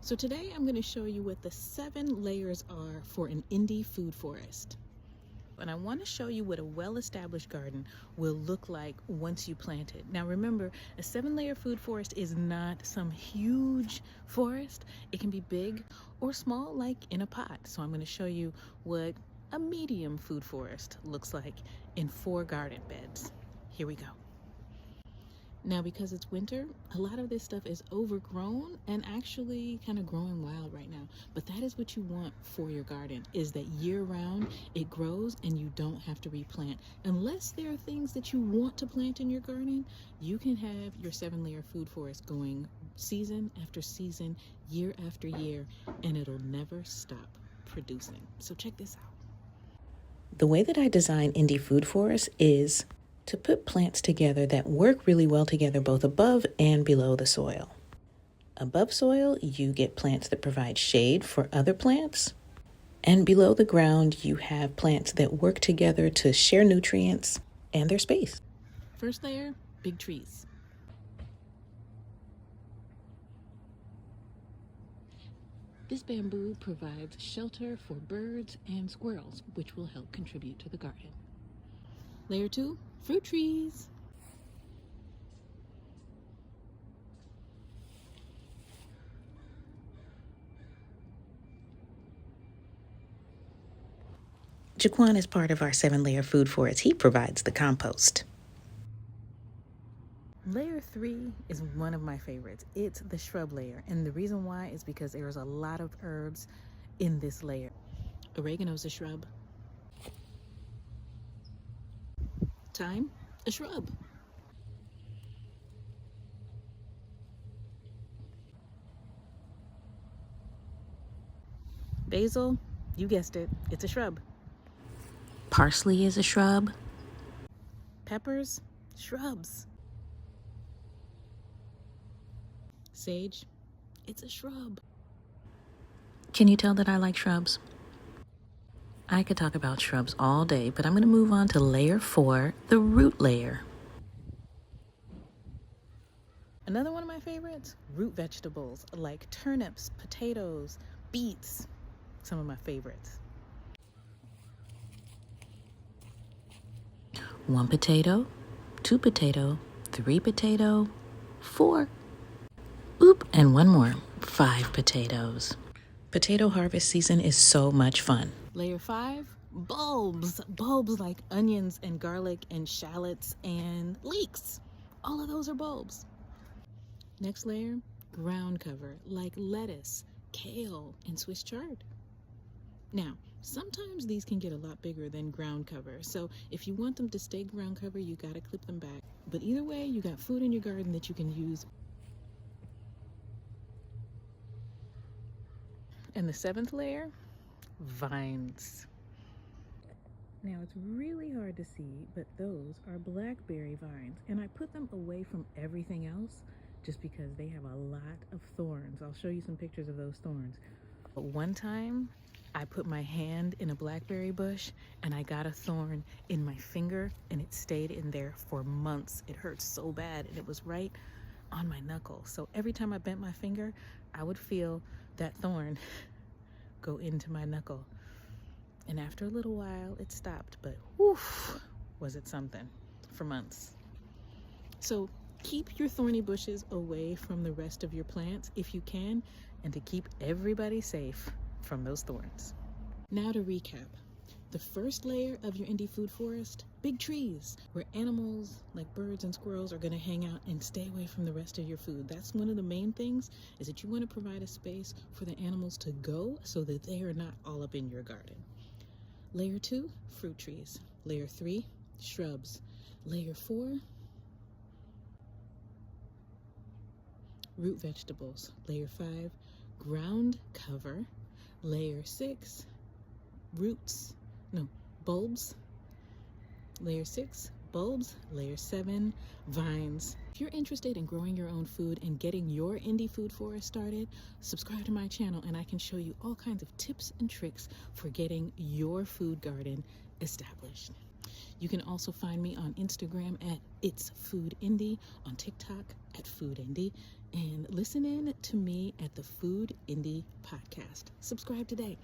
So today I'm going to show you what the 7 layers are for an Indy food forest. And I want to show you what a well-established garden will look like once you plant it. Now remember, a 7-layer food forest is not some huge forest. It can be big or small, like in a pot. So I'm going to show you what a medium food forest looks like in 4 garden beds. Here we go. Now, because it's winter, a lot of this stuff is overgrown and actually kind of growing wild right now. But that is what you want for your garden, is that year-round it grows and you don't have to replant. Unless there are things that you want to plant in your garden, you can have your 7-layer food forest going season after season, year after year, and it'll never stop producing. So check this out. The way that I design Indy Food Forest is to put plants together that work really well together both above and below the soil. Above soil, you get plants that provide shade for other plants. And below the ground, you have plants that work together to share nutrients and their space. First layer, big trees. This bamboo provides shelter for birds and squirrels, which will help contribute to the garden. Layer 2, fruit trees. Jaquan is part of our 7-layer food forest. He provides the compost. Layer 3 is one of my favorites. It's the shrub layer, and the reason why is because there's a lot of herbs in this layer. Oregano's a shrub. Thyme, a shrub. Basil, you guessed it, it's a shrub. Parsley is a shrub. Peppers, shrubs. Sage, it's a shrub. Can you tell that I like shrubs? I could talk about shrubs all day, but I'm going to move on to layer 4, the root layer. Another one of my favorites, root vegetables like turnips, potatoes, beets, some of my favorites. 1 potato, 2 potato, 3 potato, 4. Oop, and 1 more, 5 potatoes. Potato harvest season is so much fun. Layer 5, bulbs. Bulbs like onions and garlic and shallots and leeks. All of those are bulbs. Next layer, ground cover like lettuce, kale, and Swiss chard. Now, sometimes these can get a lot bigger than ground cover. So if you want them to stay ground cover, you gotta clip them back. But either way, you got food in your garden that you can use. And the 7th layer, vines. Now it's really hard to see, but those are blackberry vines, and I put them away from everything else just because they have a lot of thorns. I'll show you some pictures of those thorns. But one time I put my hand in a blackberry bush and I got a thorn in my finger, and it stayed in there for months. It hurt so bad, and it was right on my knuckle. So every time I bent my finger, I would feel that thorn go into my knuckle. And after a little while, it stopped, but woof, was it something for months. So keep your thorny bushes away from the rest of your plants if you can, and to keep everybody safe from those thorns. Now to recap. The first layer of your Indy food forest, big trees, where animals like birds and squirrels are going to hang out and stay away from the rest of your food. That's one of the main things, is that you want to provide a space for the animals to go so that they are not all up in your garden. Layer 2, fruit trees. Layer 3, shrubs. Layer 4, root vegetables. Layer 5, ground cover. Layer 6, bulbs. Layer 6, bulbs. Layer 7, vines. If you're interested in growing your own food and getting your Indy food forest started, subscribe to my channel and I can show you all kinds of tips and tricks for getting your food garden established. You can also find me on Instagram at It's Food Indy, on TikTok at Food Indy, and listen in to me at the Food Indie Podcast. Subscribe today.